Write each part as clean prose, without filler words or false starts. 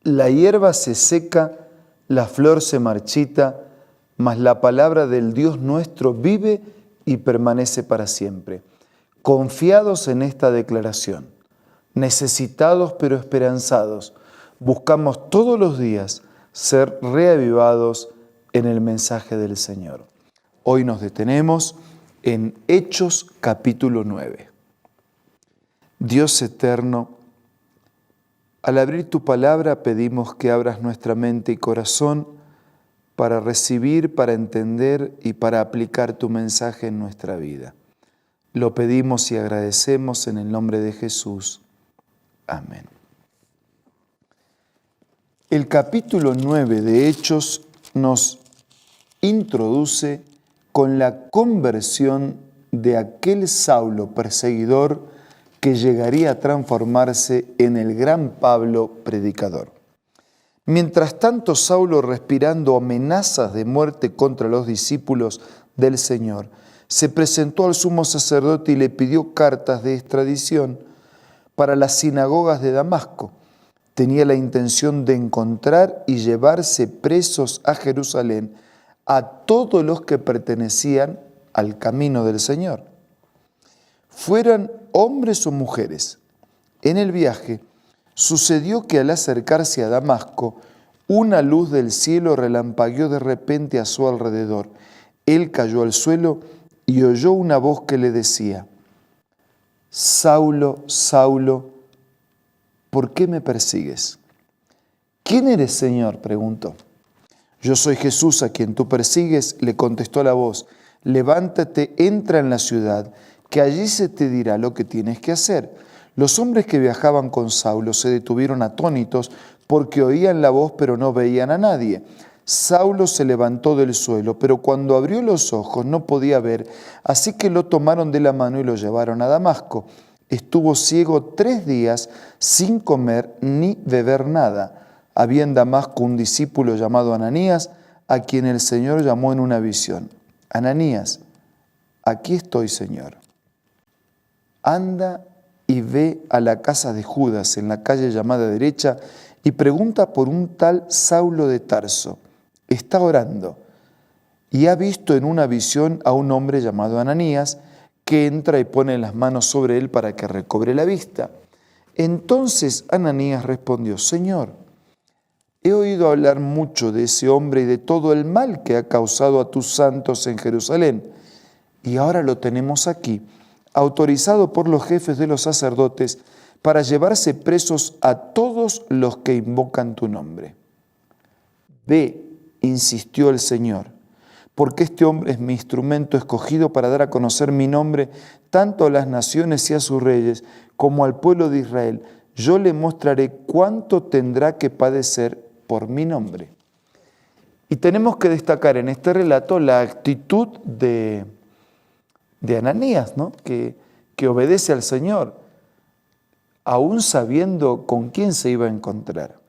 La hierba se seca, la flor se marchita, mas la palabra del Dios nuestro vive y permanece para siempre. Confiados en esta declaración, necesitados pero esperanzados, buscamos todos los días ser reavivados en el mensaje del Señor. Hoy nos detenemos en Hechos capítulo 9. Dios eterno, al abrir tu palabra pedimos que abras nuestra mente y corazón para recibir, para entender y para aplicar tu mensaje en nuestra vida. Lo pedimos y agradecemos en el nombre de Jesús. Amén. El capítulo 9 de Hechos nos introduce con la conversión de aquel Saulo perseguidor que llegaría a transformarse en el gran Pablo predicador. Mientras tanto, Saulo, respirando amenazas de muerte contra los discípulos del Señor, se presentó al sumo sacerdote y le pidió cartas de extradición para las sinagogas de Damasco. Tenía la intención de encontrar y llevarse presos a Jerusalén a todos los que pertenecían al camino del Señor, fueran hombres o mujeres. En el viaje sucedió que al acercarse a Damasco, una luz del cielo relampagueó de repente a su alrededor. Él cayó al suelo y oyó una voz que le decía: Saulo, Saulo, ¿por qué me persigues? ¿Quién eres, Señor?, preguntó. Yo soy Jesús a quien tú persigues, le contestó la voz. Levántate, entra en la ciudad, que allí se te dirá lo que tienes que hacer. Los hombres que viajaban con Saulo se detuvieron atónitos porque oían la voz pero no veían a nadie. Saulo se levantó del suelo, pero cuando abrió los ojos no podía ver, así que lo tomaron de la mano y lo llevaron a Damasco. Estuvo ciego 3 días sin comer ni beber nada. Había en Damasco un discípulo llamado Ananías, a quien el Señor llamó en una visión. Ananías, aquí estoy, Señor. Anda y ve a la casa de Judas, en la calle llamada Derecha, y pregunta por un tal Saulo de Tarso. Está orando y ha visto en una visión a un hombre llamado Ananías, que entra y pone las manos sobre él para que recobre la vista. Entonces Ananías respondió: Señor, he oído hablar mucho de ese hombre y de todo el mal que ha causado a tus santos en Jerusalén. Y ahora lo tenemos aquí, autorizado por los jefes de los sacerdotes para llevarse presos a todos los que invocan tu nombre. Ve, insistió el Señor, porque este hombre es mi instrumento escogido para dar a conocer mi nombre tanto a las naciones y a sus reyes como al pueblo de Israel. Yo le mostraré cuánto tendrá que padecer por mi nombre. Y tenemos que destacar en este relato la actitud de Ananías, ¿no? que obedece al Señor, aún sabiendo con quién se iba a encontrar.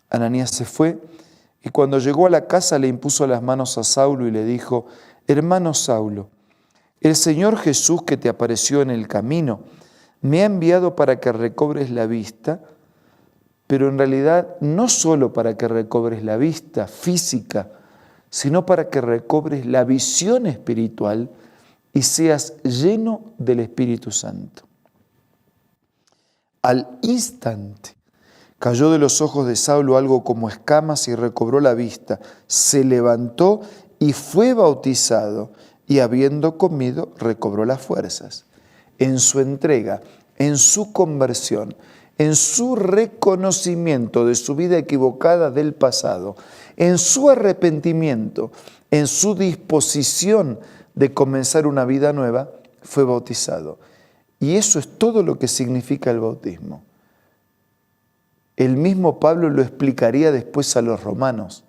Ananías se fue y cuando llegó a la casa le impuso las manos a Saulo y le dijo: Hermano Saulo, el Señor Jesús que te apareció en el camino me ha enviado para que recobres la vista, pero en realidad no solo para que recobres la vista física, sino para que recobres la visión espiritual y seas lleno del Espíritu Santo. Al instante cayó de los ojos de Saulo algo como escamas y recobró la vista. Se levantó y fue bautizado, y habiendo comido recobró las fuerzas. En su entrega, en su conversión, en su reconocimiento de su vida equivocada del pasado, en su arrepentimiento, en su disposición de comenzar una vida nueva, fue bautizado. Y eso es todo lo que significa el bautismo. El mismo Pablo lo explicaría después a los romanos.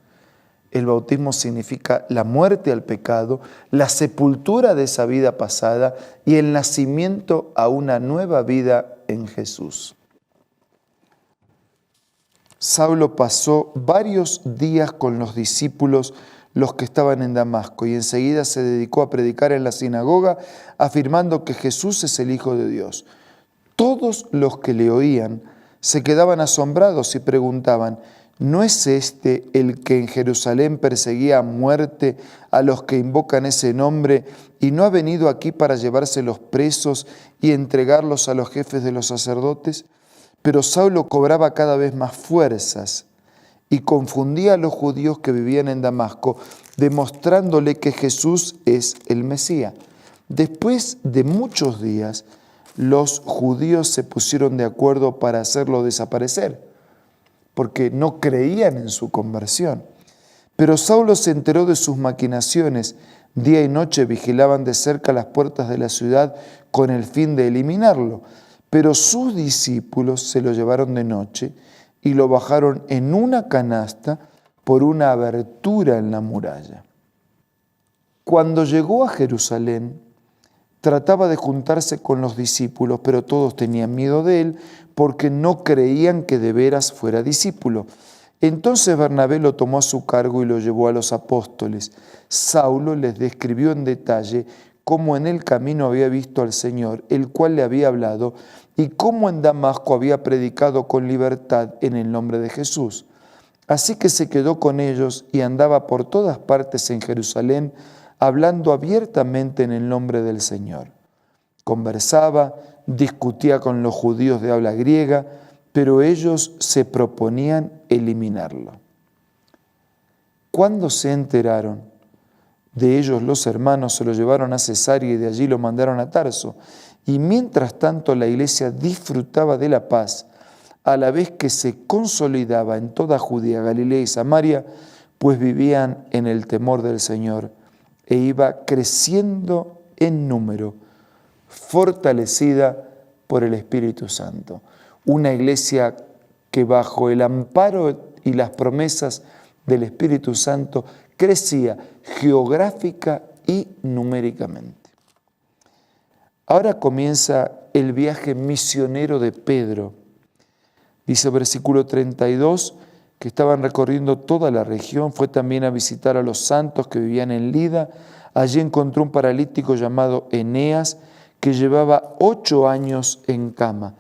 El bautismo significa la muerte al pecado, la sepultura de esa vida pasada y el nacimiento a una nueva vida en Jesús. Saulo pasó varios días con los discípulos, los que estaban en Damasco, y enseguida se dedicó a predicar en la sinagoga, afirmando que Jesús es el Hijo de Dios. Todos los que le oían se quedaban asombrados y preguntaban: ¿No es este el que en Jerusalén perseguía a muerte a los que invocan ese nombre y no ha venido aquí para llevarse los presos y entregarlos a los jefes de los sacerdotes? Pero Saulo cobraba cada vez más fuerzas y confundía a los judíos que vivían en Damasco, demostrándole que Jesús es el Mesías. Después de muchos días, los judíos se pusieron de acuerdo para hacerlo desaparecer, porque no creían en su conversión. Pero Saulo se enteró de sus maquinaciones. Día y noche vigilaban de cerca las puertas de la ciudad con el fin de eliminarlo. Pero sus discípulos se lo llevaron de noche y lo bajaron en una canasta por una abertura en la muralla. Cuando llegó a Jerusalén, trataba de juntarse con los discípulos, pero todos tenían miedo de él porque no creían que de veras fuera discípulo. Entonces Bernabé lo tomó a su cargo y lo llevó a los apóstoles. Saulo les describió en detalle cómo en el camino había visto al Señor, el cual le había hablado, y cómo en Damasco había predicado con libertad en el nombre de Jesús. Así que se quedó con ellos y andaba por todas partes en Jerusalén, hablando abiertamente en el nombre del Señor. Conversaba, discutía con los judíos de habla griega, pero ellos se proponían eliminarlo. Cuando se enteraron de ellos, los hermanos se lo llevaron a Cesarea y de allí lo mandaron a Tarso. Y mientras tanto la iglesia disfrutaba de la paz, a la vez que se consolidaba en toda Judea, Galilea y Samaria, pues vivían en el temor del Señor, e iba creciendo en número, fortalecida por el Espíritu Santo. Una iglesia que bajo el amparo y las promesas del Espíritu Santo crecía geográfica y numéricamente. Ahora comienza el viaje misionero de Pedro. Dice versículo 32 que estaban recorriendo toda la región, fue también a visitar a los santos que vivían en Lida. Allí encontró un paralítico llamado Eneas que llevaba 8 años en cama.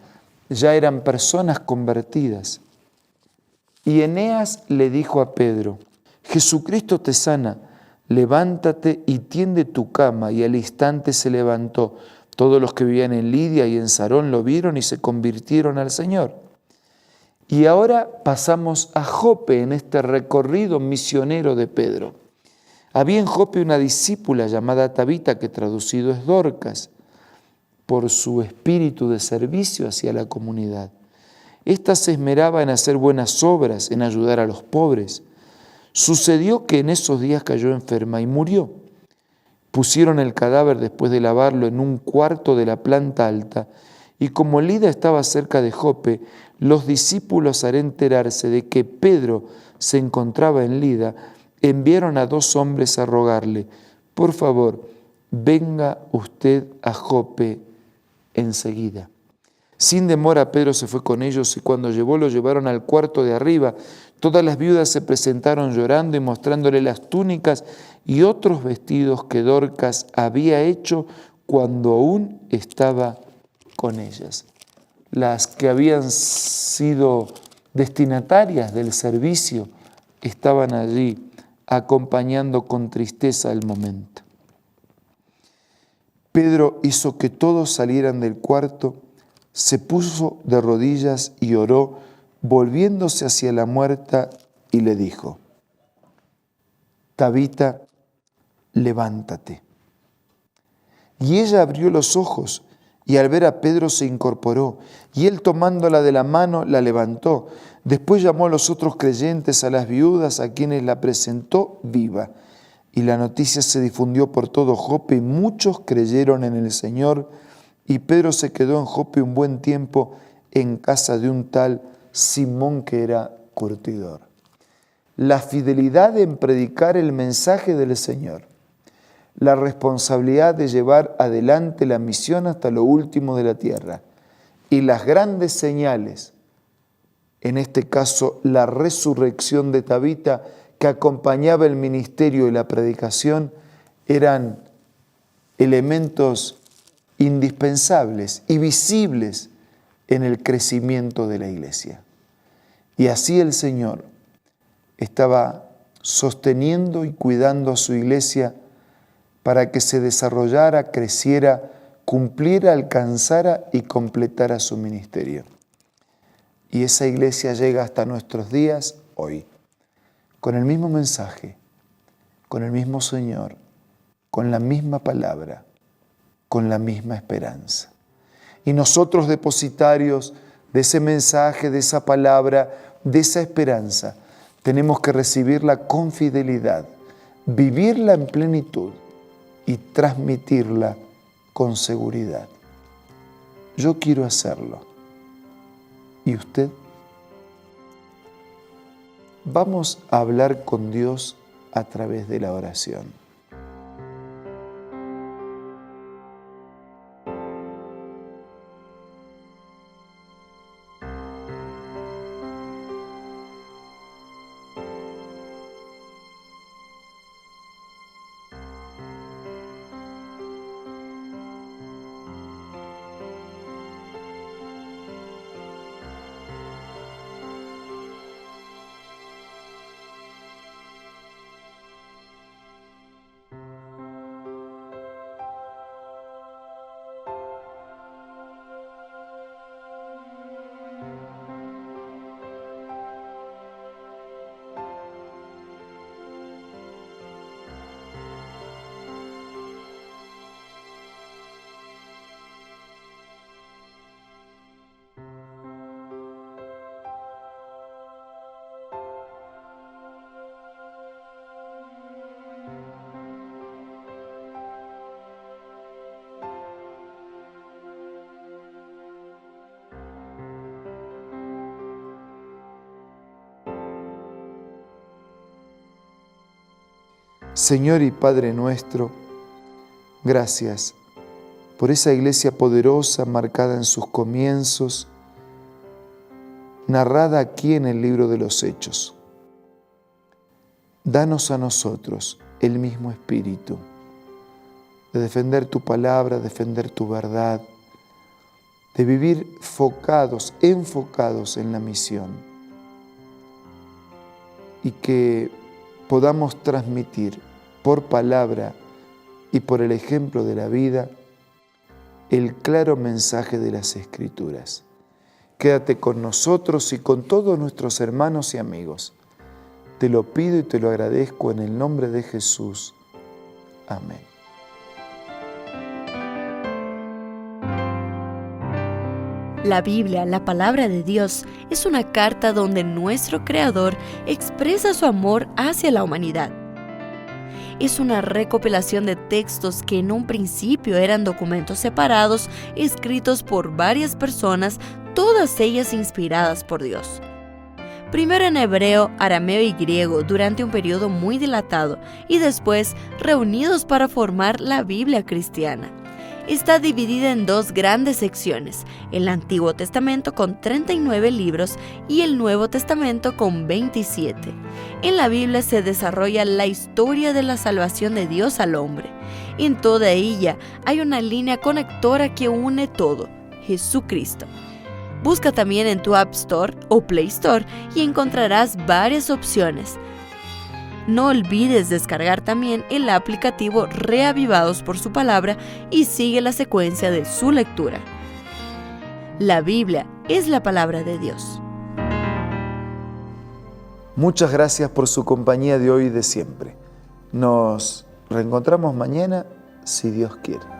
Ya eran personas convertidas. Y Eneas le dijo a Pedro: Jesucristo te sana, levántate y tiende tu cama. Y al instante se levantó. Todos los que vivían en Lidia y en Sarón lo vieron y se convirtieron al Señor. Y ahora pasamos a Jope en este recorrido misionero de Pedro. Había en Jope una discípula llamada Tabita, que traducido es Dorcas, por su espíritu de servicio hacia la comunidad. Esta se esmeraba en hacer buenas obras, en ayudar a los pobres. Sucedió que en esos días cayó enferma y murió. Pusieron el cadáver después de lavarlo en un cuarto de la planta alta, y como Lida estaba cerca de Jope, los discípulos, al enterarse de que Pedro se encontraba en Lida, enviaron a 2 hombres a rogarle: por favor, venga usted a Jope enseguida. Sin demora Pedro se fue con ellos y cuando lo llevaron al cuarto de arriba. Todas las viudas se presentaron llorando y mostrándole las túnicas y otros vestidos que Dorcas había hecho cuando aún estaba con ellas. Las que habían sido destinatarias del servicio estaban allí acompañando con tristeza el momento. Pedro hizo que todos salieran del cuarto, se puso de rodillas y oró, volviéndose hacia la muerta, y le dijo: Tabita, levántate. Y ella abrió los ojos, y al ver a Pedro se incorporó, y él tomándola de la mano la levantó. Después llamó a los otros creyentes, a las viudas, a quienes la presentó viva. Y la noticia se difundió por todo Jope, y muchos creyeron en el Señor. Y Pedro se quedó en Jope un buen tiempo en casa de un tal Simón, que era curtidor. La fidelidad en predicar el mensaje del Señor, la responsabilidad de llevar adelante la misión hasta lo último de la tierra y las grandes señales, en este caso la resurrección de Tabita, que acompañaba el ministerio y la predicación, eran elementos indispensables y visibles en el crecimiento de la iglesia. Y así el Señor estaba sosteniendo y cuidando a su iglesia para que se desarrollara, creciera, cumpliera, alcanzara y completara su ministerio. Y esa iglesia llega hasta nuestros días hoy, con el mismo mensaje, con el mismo Señor, con la misma palabra, con la misma esperanza. Y nosotros, depositarios de ese mensaje, de esa palabra, de esa esperanza, tenemos que recibirla con fidelidad, vivirla en plenitud y transmitirla con seguridad. Yo quiero hacerlo. ¿Y usted? Vamos a hablar con Dios a través de la oración. Señor y Padre nuestro, gracias por esa iglesia poderosa marcada en sus comienzos, narrada aquí en el libro de los Hechos. Danos a nosotros el mismo espíritu de defender tu palabra, defender tu verdad, de vivir enfocados en la misión, y que podamos transmitir por palabra y por el ejemplo de la vida el claro mensaje de las Escrituras. Quédate con nosotros y con todos nuestros hermanos y amigos. Te lo pido y te lo agradezco en el nombre de Jesús. Amén. La Biblia, la palabra de Dios, es una carta donde nuestro Creador expresa su amor hacia la humanidad. Es una recopilación de textos que en un principio eran documentos separados, escritos por varias personas, todas ellas inspiradas por Dios. Primero en hebreo, arameo y griego durante un periodo muy dilatado y después reunidos para formar la Biblia cristiana. Está dividida en dos grandes secciones, el Antiguo Testamento con 39 libros y el Nuevo Testamento con 27. En la Biblia se desarrolla la historia de la salvación de Dios al hombre. En toda ella hay una línea conectora que une todo, Jesucristo. Busca también en tu App Store o Play Store y encontrarás varias opciones. No olvides descargar también el aplicativo Reavivados por su palabra y sigue la secuencia de su lectura. La Biblia es la palabra de Dios. Muchas gracias por su compañía de hoy y de siempre. Nos reencontramos mañana, si Dios quiere.